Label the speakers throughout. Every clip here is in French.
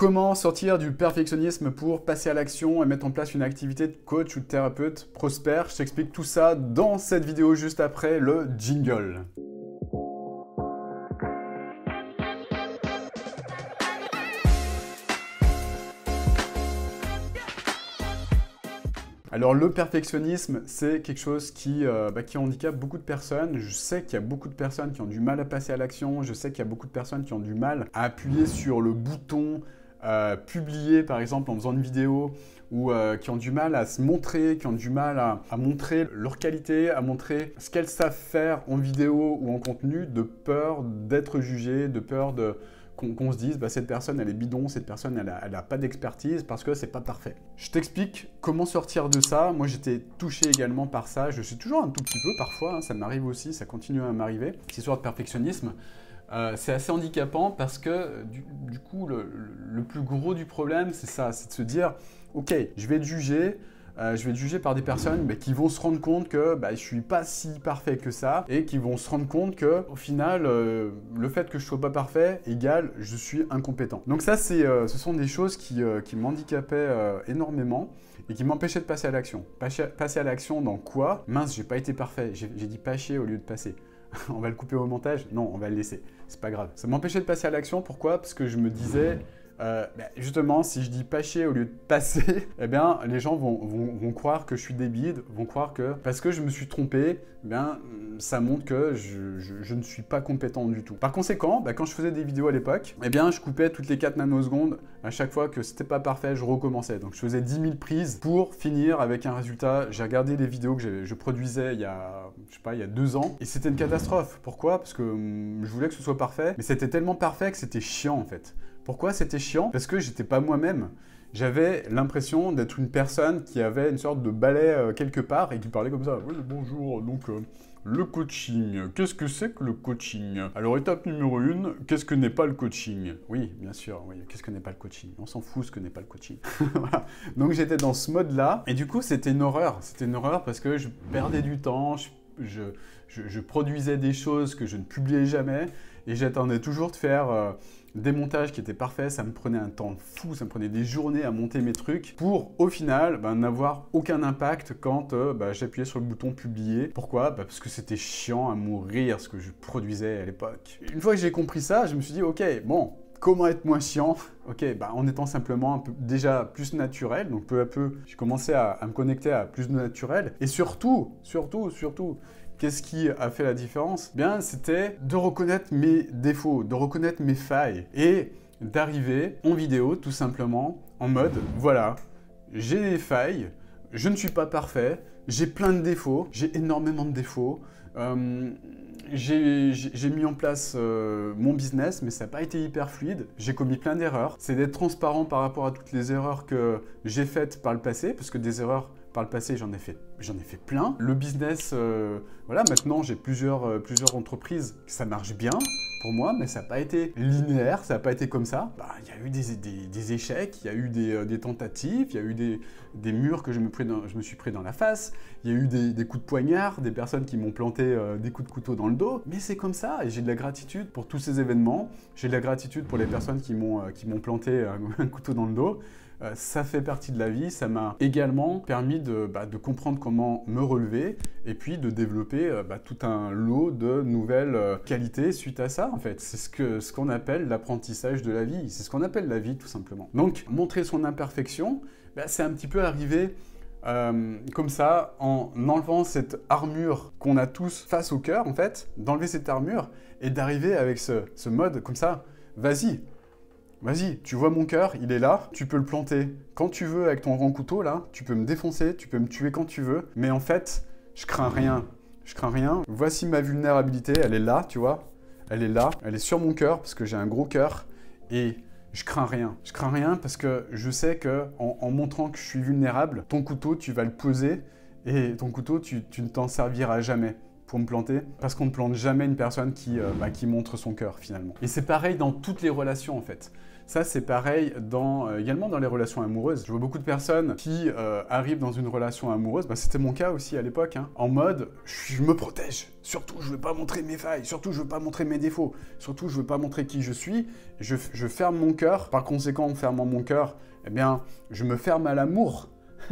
Speaker 1: Comment sortir du perfectionnisme pour passer à l'action et mettre en place une activité de coach ou de thérapeute prospère? Je t'explique tout ça dans cette vidéo juste après le jingle. Alors le perfectionnisme, c'est quelque chose qui handicape beaucoup de personnes. Je sais qu'il y a beaucoup de personnes qui ont du mal à passer à l'action. Je sais qu'il y a beaucoup de personnes qui ont du mal à appuyer sur le bouton publier, par exemple, en faisant une vidéo, ou qui ont du mal à se montrer, qui ont du mal à montrer leur qualité, à montrer ce qu'elles savent faire en vidéo ou en contenu, de peur d'être jugées, de peur qu'on se dise cette personne elle est bidon, cette personne elle a pas d'expertise parce que c'est pas parfait. Je t'explique comment sortir de ça. Moi j'étais touché également par ça, je suis toujours un tout petit peu parfois, hein, ça m'arrive aussi, ça continue à m'arriver. Cette histoire de perfectionnisme, c'est assez handicapant parce que du coup le plus gros du problème c'est ça, c'est de se dire ok, je vais être jugé par des personnes qui vont se rendre compte que je ne suis pas si parfait que ça et qui vont se rendre compte que au final, le fait que je ne sois pas parfait égale je suis incompétent. Donc ça, ce sont des choses qui m'handicapaient énormément et qui m'empêchaient de passer à l'action. Passer à l'action dans quoi? Mince, j'ai pas été parfait, j'ai dit pas chier au lieu de passer. On va le couper au montage? Non, on va le laisser, c'est pas grave. Ça m'empêchait de passer à l'action, pourquoi? Parce que je me disais... justement, si je dis pas chier au lieu de passer, eh bien, les gens vont croire que je suis débile, vont croire que parce que je me suis trompé, ça montre que je ne suis pas compétent du tout. Par conséquent, quand je faisais des vidéos à l'époque, je coupais toutes les 4 nanosecondes. À chaque fois que c'était pas parfait, je recommençais. Donc, je faisais 10 000 prises pour finir avec un résultat. J'ai regardé les vidéos que je produisais il y a 2 ans et c'était une catastrophe. Pourquoi? Parce que je voulais que ce soit parfait, mais c'était tellement parfait que c'était chiant en fait. Pourquoi c'était chiant? Parce que j'étais pas moi-même. J'avais l'impression d'être une personne qui avait une sorte de balai quelque part et qui parlait comme ça. Oui, bonjour, donc le coaching. Qu'est-ce que c'est que le coaching? Alors, étape numéro 1, qu'est-ce que n'est pas le coaching? Oui, bien sûr, oui. Qu'est-ce que n'est pas le coaching? On s'en fout ce que n'est pas le coaching. Voilà. Donc, j'étais dans ce mode-là. Et du coup, c'était une horreur. C'était une horreur parce que je perdais du temps. Je produisais des choses que je ne publiais jamais. Et j'attendais toujours de faire... des montages qui étaient parfaits, ça me prenait un temps fou, ça me prenait des journées à monter mes trucs pour au final n'avoir aucun impact quand j'appuyais sur le bouton publier. Pourquoi? Parce que c'était chiant à mourir ce que je produisais à l'époque. Une fois que j'ai compris ça, je me suis dit ok, bon, comment être moins chiant? Ok, en étant simplement un peu déjà plus naturel, donc peu à peu, j'ai commencé à me connecter à plus de naturel et surtout, qu'est-ce qui a fait la différence? C'était de reconnaître mes défauts, de reconnaître mes failles et d'arriver en vidéo tout simplement en mode voilà, j'ai des failles, je ne suis pas parfait, j'ai plein de défauts, j'ai énormément de défauts. J'ai mis en place mon business, mais ça n'a pas été hyper fluide. J'ai commis plein d'erreurs. C'est d'être transparent par rapport à toutes les erreurs que j'ai faites par le passé, parce que des erreurs par le passé, j'en ai fait plein. Le business, voilà, maintenant j'ai plusieurs entreprises, ça marche bien pour moi, mais ça n'a pas été linéaire, ça n'a pas été comme ça. Il y a eu des échecs, il y a eu des tentatives, il y a eu des murs que je me suis pris dans la face, il y a eu des coups de poignard, des personnes qui m'ont planté des coups de couteau dans le dos, mais c'est comme ça et j'ai de la gratitude pour tous ces événements, j'ai de la gratitude pour les personnes qui m'ont planté un couteau dans le dos. Ça fait partie de la vie, ça m'a également permis de comprendre comment me relever et puis de développer tout un lot de nouvelles qualités suite à ça en fait. C'est ce qu'on appelle l'apprentissage de la vie, c'est ce qu'on appelle la vie tout simplement. Donc montrer son imperfection, c'est un petit peu arrivé comme ça, en enlevant cette armure qu'on a tous face au cœur en fait, d'enlever cette armure et d'arriver avec ce mode comme ça, vas-y, tu vois mon cœur, il est là, tu peux le planter quand tu veux avec ton grand couteau là, tu peux me défoncer, tu peux me tuer quand tu veux, mais en fait, je crains rien. Voici ma vulnérabilité, elle est là, tu vois, elle est là, elle est sur mon cœur parce que j'ai un gros cœur et je crains rien. Je crains rien parce que je sais que en montrant que je suis vulnérable, ton couteau, tu vas le poser et ton couteau, tu ne t'en serviras jamais pour me planter, parce qu'on ne plante jamais une personne qui montre son cœur finalement. Et c'est pareil dans toutes les relations en fait. Ça, c'est pareil également dans les relations amoureuses. Je vois beaucoup de personnes qui arrivent dans une relation amoureuse, bah, c'était mon cas aussi à l'époque, hein, en mode « je me protège, surtout je veux pas montrer mes failles, surtout je veux pas montrer mes défauts, surtout je veux pas montrer qui je suis, je ferme mon cœur, par conséquent en fermant mon cœur, eh bien, je me ferme à l'amour.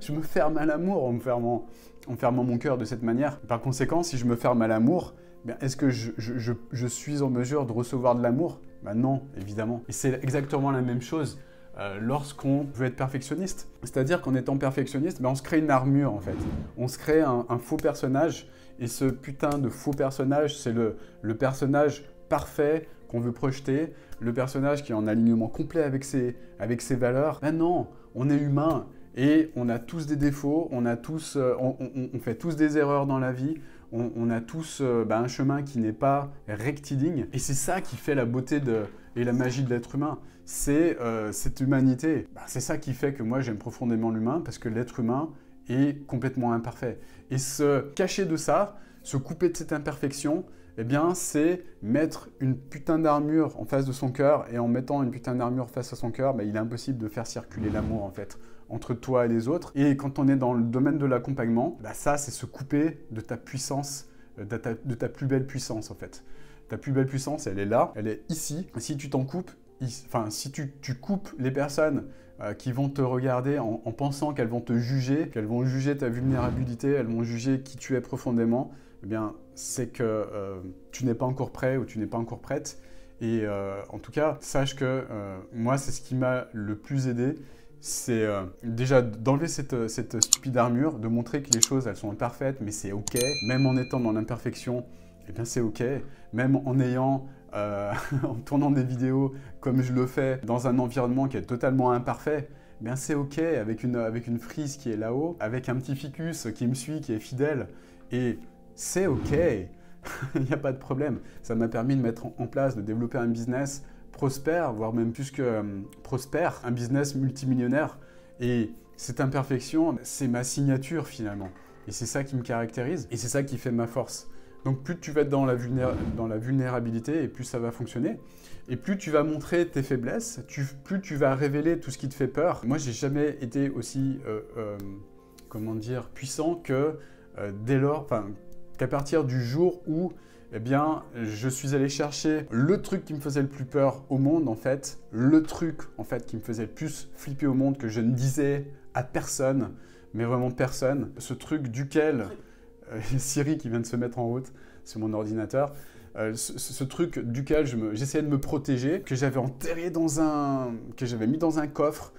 Speaker 1: Je me ferme à l'amour en fermant mon cœur de cette manière. Par conséquent, si je me ferme à l'amour, est-ce que je suis en mesure de recevoir de l'amour? Ben non, évidemment. Et c'est exactement la même chose lorsqu'on veut être perfectionniste. C'est-à-dire qu'en étant perfectionniste, on se crée une armure en fait. On se crée un faux personnage, et ce putain de faux personnage, c'est le personnage parfait qu'on veut projeter, le personnage qui est en alignement complet avec ses valeurs. Ben non, on est humain. Et on a tous des défauts, on fait tous des erreurs dans la vie, on a tous un chemin qui n'est pas rectiligne. Et c'est ça qui fait la beauté et la magie de l'être humain. C'est cette humanité. C'est ça qui fait que moi j'aime profondément l'humain, parce que l'être humain est complètement imparfait. Et se cacher de ça, se couper de cette imperfection, eh bien, c'est mettre une putain d'armure en face de son cœur, et en mettant une putain d'armure face à son cœur, il est impossible de faire circuler l'amour en fait entre toi et les autres. Et quand on est dans le domaine de l'accompagnement, ça c'est se couper de ta puissance, de ta plus belle puissance en fait. Ta plus belle puissance, elle est là, elle est ici. Si tu t'en coupes, si tu coupes les personnes qui vont te regarder en pensant qu'elles vont te juger, qu'elles vont juger ta vulnérabilité, elles vont juger qui tu es profondément, eh bien, c'est que tu n'es pas encore prêt ou tu n'es pas encore prête. Et en tout cas, sache que moi, c'est ce qui m'a le plus aidé. C'est déjà d'enlever cette stupide armure, de montrer que les choses, elles sont imparfaites, mais c'est OK. Même en étant dans l'imperfection, eh bien, c'est OK. Même en tournant des vidéos comme je le fais dans un environnement qui est totalement imparfait, eh bien, c'est OK avec une frise qui est là-haut, avec un petit ficus qui me suit, qui est fidèle. Et c'est OK, il n'y a pas de problème. Ça m'a permis de mettre en place, de développer un business prospère, voire même plus que prospère, un business multimillionnaire. Et cette imperfection, c'est ma signature finalement. Et c'est ça qui me caractérise, et c'est ça qui fait ma force. Donc plus tu vas être dans la vulnérabilité, et plus ça va fonctionner. Et plus tu vas montrer tes faiblesses, plus tu vas révéler tout ce qui te fait peur. Moi, j'ai jamais été aussi, puissant que dès lors, qu'à partir du jour où eh bien, je suis allé chercher le truc qui me faisait le plus peur au monde, en fait, le truc, en fait, qui me faisait le plus flipper au monde, que je ne disais à personne, mais vraiment personne, ce truc duquel, Siri qui vient de se mettre en route sur mon ordinateur, ce truc duquel j'essayais de me protéger, que j'avais enterré que j'avais mis dans un coffre,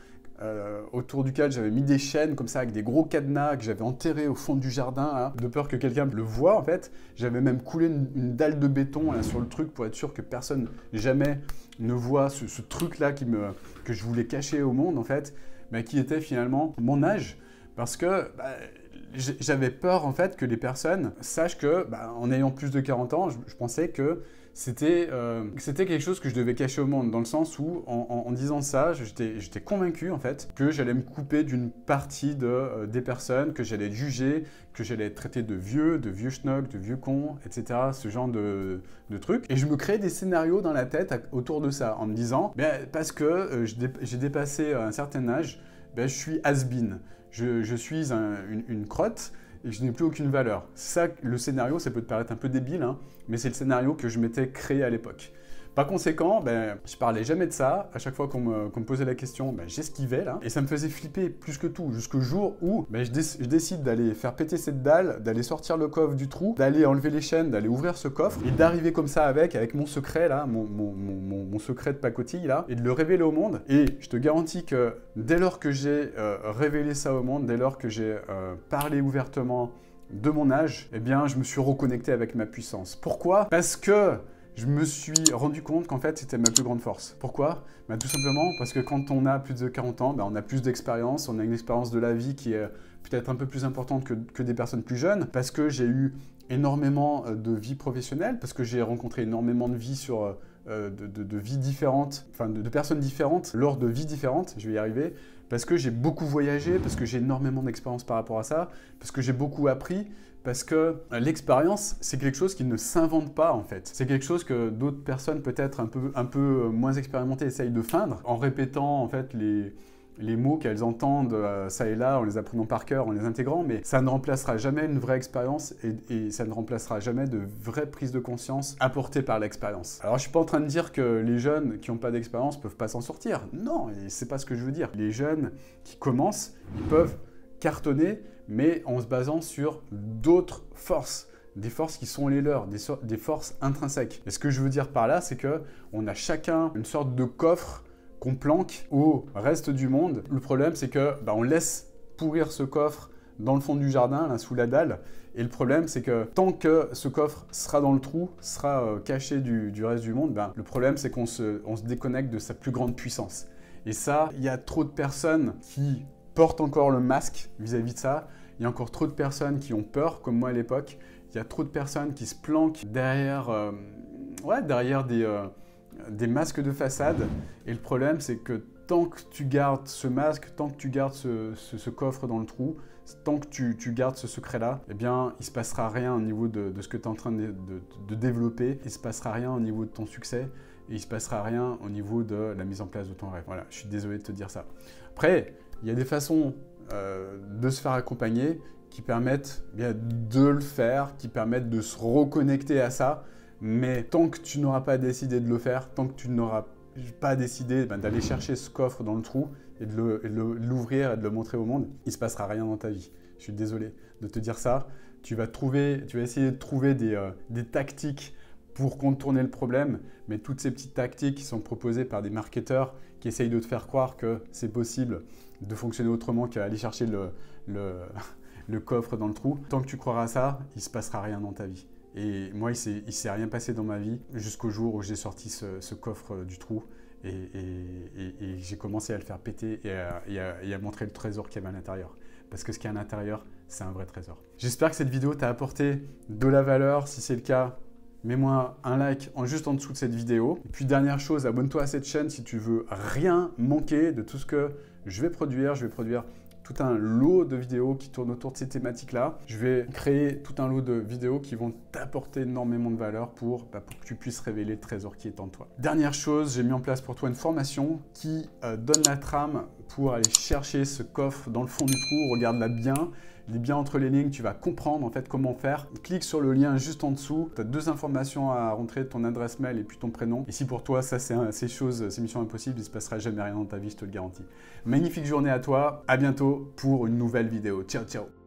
Speaker 1: autour duquel j'avais mis des chaînes comme ça avec des gros cadenas que j'avais enterrés au fond du jardin là, de peur que quelqu'un le voie en fait. J'avais même coulé une dalle de béton là, sur le truc pour être sûr que personne jamais ne voit ce truc là que je voulais cacher au monde en fait, qui était finalement mon âge, parce que j'avais peur en fait que les personnes sachent que en ayant plus de 40 ans, je pensais que c'était quelque chose que je devais cacher au monde, dans le sens où, en disant ça, j'étais convaincu, en fait, que j'allais me couper d'une partie des personnes, que j'allais être jugé, que j'allais être traité de vieux schnock, de vieux con, etc., ce genre de trucs. Et je me créais des scénarios dans la tête autour de ça, en me disant, parce que j'ai dépassé un certain âge, je suis has-been, je suis une crotte, et je n'ai plus aucune valeur. Ça, le scénario, ça peut te paraître un peu débile, hein, mais c'est le scénario que je m'étais créé à l'époque. Par conséquent, je parlais jamais de ça. À chaque fois qu'on me posait la question, j'esquivais là. Et ça me faisait flipper plus que tout, jusqu'au jour où je décide d'aller faire péter cette dalle, d'aller sortir le coffre du trou, d'aller enlever les chaînes, d'aller ouvrir ce coffre, et d'arriver comme ça avec mon secret là, mon secret de pacotille là, et de le révéler au monde. Et je te garantis que dès lors que j'ai révélé ça au monde, dès lors que j'ai parlé ouvertement de mon âge, eh bien, je me suis reconnecté avec ma puissance. Pourquoi ? Parce que je me suis rendu compte qu'en fait, c'était ma plus grande force. Pourquoi ? Tout simplement parce que quand on a plus de 40 ans, on a plus d'expérience, on a une expérience de la vie qui est peut-être un peu plus importante que des personnes plus jeunes, parce que j'ai eu énormément de vie professionnelle, parce que j'ai rencontré énormément de vie sur de vies différentes, enfin de personnes différentes, lors de vies différentes, je vais y arriver, parce que j'ai beaucoup voyagé, parce que j'ai énormément d'expérience par rapport à ça, parce que j'ai beaucoup appris, parce que l'expérience, c'est quelque chose qui ne s'invente pas en fait. C'est quelque chose que d'autres personnes peut-être un peu moins expérimentées essayent de feindre en répétant en fait les mots qu'elles entendent ça et là, en les apprenant par cœur, en les intégrant, mais ça ne remplacera jamais une vraie expérience et ça ne remplacera jamais de vraie prise de conscience apportée par l'expérience. Alors je suis pas en train de dire que les jeunes qui n'ont pas d'expérience peuvent pas s'en sortir. Non, c'est pas ce que je veux dire. Les jeunes qui commencent, ils peuvent cartonner, mais en se basant sur d'autres forces. Des forces qui sont les leurs, des forces intrinsèques. Et ce que je veux dire par là, c'est qu'on a chacun une sorte de coffre qu'on planque au reste du monde. Le problème, c'est que on laisse pourrir ce coffre dans le fond du jardin, là, sous la dalle. Et le problème, c'est que tant que ce coffre sera dans le trou, sera caché du reste du monde, le problème, c'est qu'on se déconnecte de sa plus grande puissance. Et ça, il y a trop de personnes qui portent encore le masque vis-à-vis de ça. Il y a encore trop de personnes qui ont peur, comme moi à l'époque. Il y a trop de personnes qui se planquent derrière, derrière des masques de façade. Et le problème, c'est que tant que tu gardes ce masque, tant que tu gardes ce coffre dans le trou, tant que tu gardes ce secret-là, eh bien, il ne se passera rien au niveau de ce que tu es en train de développer. Il ne se passera rien au niveau de ton succès. Et il ne se passera rien au niveau de la mise en place de ton rêve. Voilà, je suis désolé de te dire ça. Après, il y a des façons de se faire accompagner qui permettent de le faire, qui permettent de se reconnecter à ça. Mais tant que tu n'auras pas décidé de le faire, tant que tu n'auras pas décidé d'aller chercher ce coffre dans le trou et de l'ouvrir et de le montrer au monde, il ne se passera rien dans ta vie. Je suis désolé de te dire ça. Tu vas essayer de trouver des tactiques pour contourner le problème, mais toutes ces petites tactiques qui sont proposées par des marketeurs qui essayent de te faire croire que c'est possible de fonctionner autrement qu'à aller chercher le coffre dans le trou, tant que tu croiras à ça, il ne se passera rien dans ta vie. Et moi, il ne s'est rien passé dans ma vie jusqu'au jour où j'ai sorti ce coffre du trou et j'ai commencé à le faire péter et à montrer le trésor qu'il y avait à l'intérieur. Parce que ce qu'il y a à l'intérieur, c'est un vrai trésor. J'espère que cette vidéo t'a apporté de la valeur. Si c'est le cas, mets-moi un like juste en dessous de cette vidéo. Et puis dernière chose, abonne-toi à cette chaîne si tu veux rien manquer de tout ce que je vais produire. Je vais produire tout un lot de vidéos qui tournent autour de ces thématiques-là. Je vais créer tout un lot de vidéos qui vont t'apporter énormément de valeur pour que tu puisses révéler le trésor qui est en toi. Dernière chose, j'ai mis en place pour toi une formation qui donne la trame pour aller chercher ce coffre dans le fond du trou. Regarde-la bien. Lis bien entre les lignes, tu vas comprendre en fait comment faire. Clique sur le lien juste en dessous. Tu as 2 informations à rentrer, ton adresse mail et puis ton prénom. Et si pour toi, ça c'est mission impossible, il ne se passera jamais rien dans ta vie, je te le garantis. Magnifique journée à toi. À bientôt pour une nouvelle vidéo. Ciao, ciao.